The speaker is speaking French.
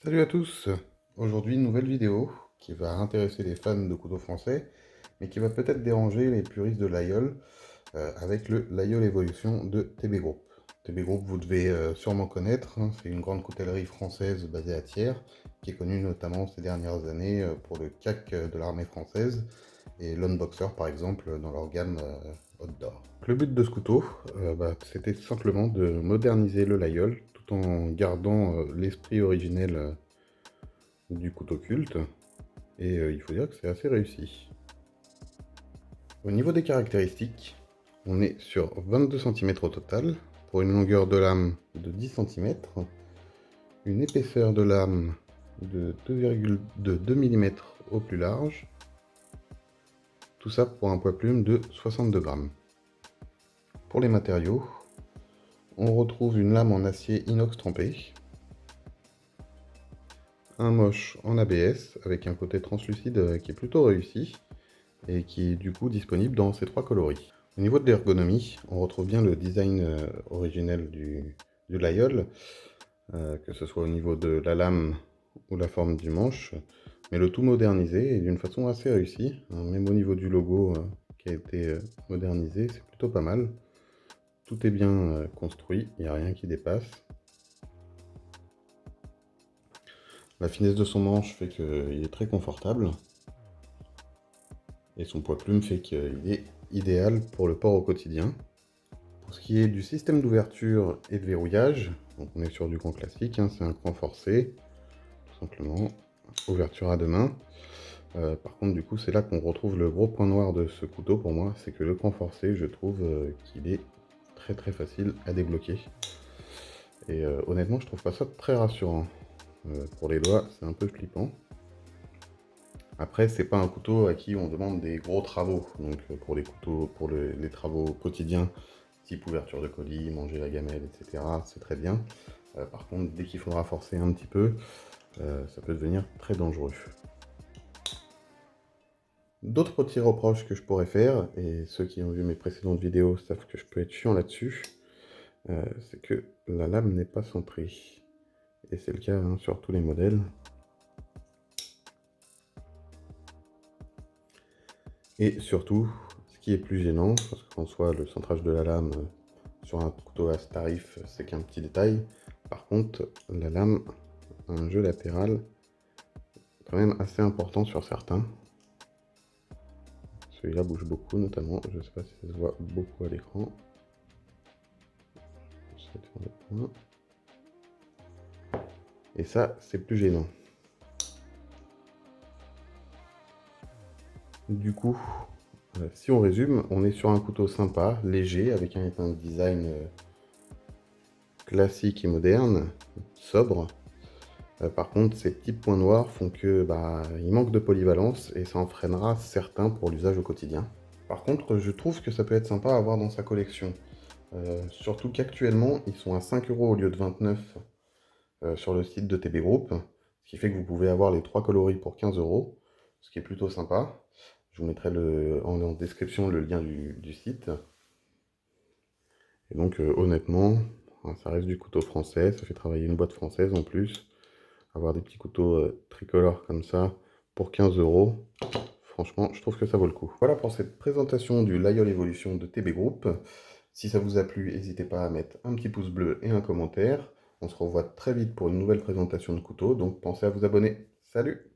Salut à tous! Aujourd'hui, une nouvelle vidéo qui va intéresser les fans de couteaux français, mais qui va peut-être déranger les puristes de l'aïeul avec le l'aïeul Evolution de TB Group. TB Group, vous devez sûrement connaître, hein, c'est une grande coutellerie française basée à Thiers, qui est connue notamment ces dernières années pour le CAC de l'armée française et l'Unboxer par exemple dans leur gamme outdoor. Le but de ce couteau, c'était tout simplement de moderniser le laïeul tout en gardant l'esprit originel du couteau culte, et il faut dire que c'est assez réussi. Au niveau des caractéristiques, on est sur 22 cm au total, pour une longueur de lame de 10 cm, une épaisseur de lame de 2,2 mm au plus large, tout ça pour un poids plume de 62 grammes. Pour les matériaux, on retrouve une lame en acier inox trempé, un moche en ABS avec un côté translucide qui est plutôt réussi, et qui est du coup disponible dans ces trois coloris. Au niveau de l'ergonomie, on retrouve bien le design originel du laïeul, que ce soit au niveau de la lame ou la forme du manche, mais le tout modernisé et d'une façon assez réussie, hein, même au niveau du logo qui a été modernisé, c'est plutôt pas mal. Tout est bien construit, il n'y a rien qui dépasse. La finesse de son manche fait qu'il est très confortable. Et son poids plume fait qu'il est idéal pour le port au quotidien. Pour ce qui est du système d'ouverture et de verrouillage, donc on est sur du cran classique, hein, c'est un cran forcé, tout simplement, ouverture à deux mains. Par contre, du coup, c'est là qu'on retrouve le gros point noir de ce couteau pour moi, c'est que le cran forcé, je trouve qu'il est très facile à débloquer. Et honnêtement, je trouve pas ça très rassurant. Pour les doigts, c'est un peu flippant. Après, c'est pas un couteau à qui on demande des gros travaux. Donc pour les couteaux, pour les travaux quotidiens, type ouverture de colis, manger la gamelle, etc., c'est très bien. Par contre, dès qu'il faudra forcer un petit peu, ça peut devenir très dangereux. D'autres petits reproches que je pourrais faire, et ceux qui ont vu mes précédentes vidéos savent que je peux être chiant là-dessus, c'est que la lame n'est pas centrée. Et c'est le cas hein, sur tous les modèles. Et surtout, ce qui est plus gênant, parce qu'en soi, le centrage de la lame sur un couteau à ce tarif, c'est qu'un petit détail. Par contre, la lame a un jeu latéral quand même assez important sur certains. Celui-là bouge beaucoup notamment, je ne sais pas si ça se voit beaucoup à l'écran. Et ça, c'est plus gênant. Du coup, si on résume, on est sur un couteau sympa, léger, avec un design classique et moderne, sobre. Par contre, ces petits points noirs font que il manque de polyvalence et ça en freinera certains pour l'usage au quotidien. Par contre, je trouve que ça peut être sympa à avoir dans sa collection. Surtout qu'actuellement, ils sont à 5 € au lieu de 29 sur le site de TB Group, ce qui fait que vous pouvez avoir les trois coloris pour 15 €, ce qui est plutôt sympa. Je vous mettrai en description le lien du site. Et donc, honnêtement, ça reste du couteau français, ça fait travailler une boîte française en plus. Avoir des petits couteaux tricolores comme ça pour 15 €, franchement, je trouve que ça vaut le coup. Voilà pour cette présentation du Laïeul Evolution de TB Group. Si ça vous a plu, n'hésitez pas à mettre un petit pouce bleu et un commentaire. On se revoit très vite pour une nouvelle présentation de couteaux, donc pensez à vous abonner. Salut!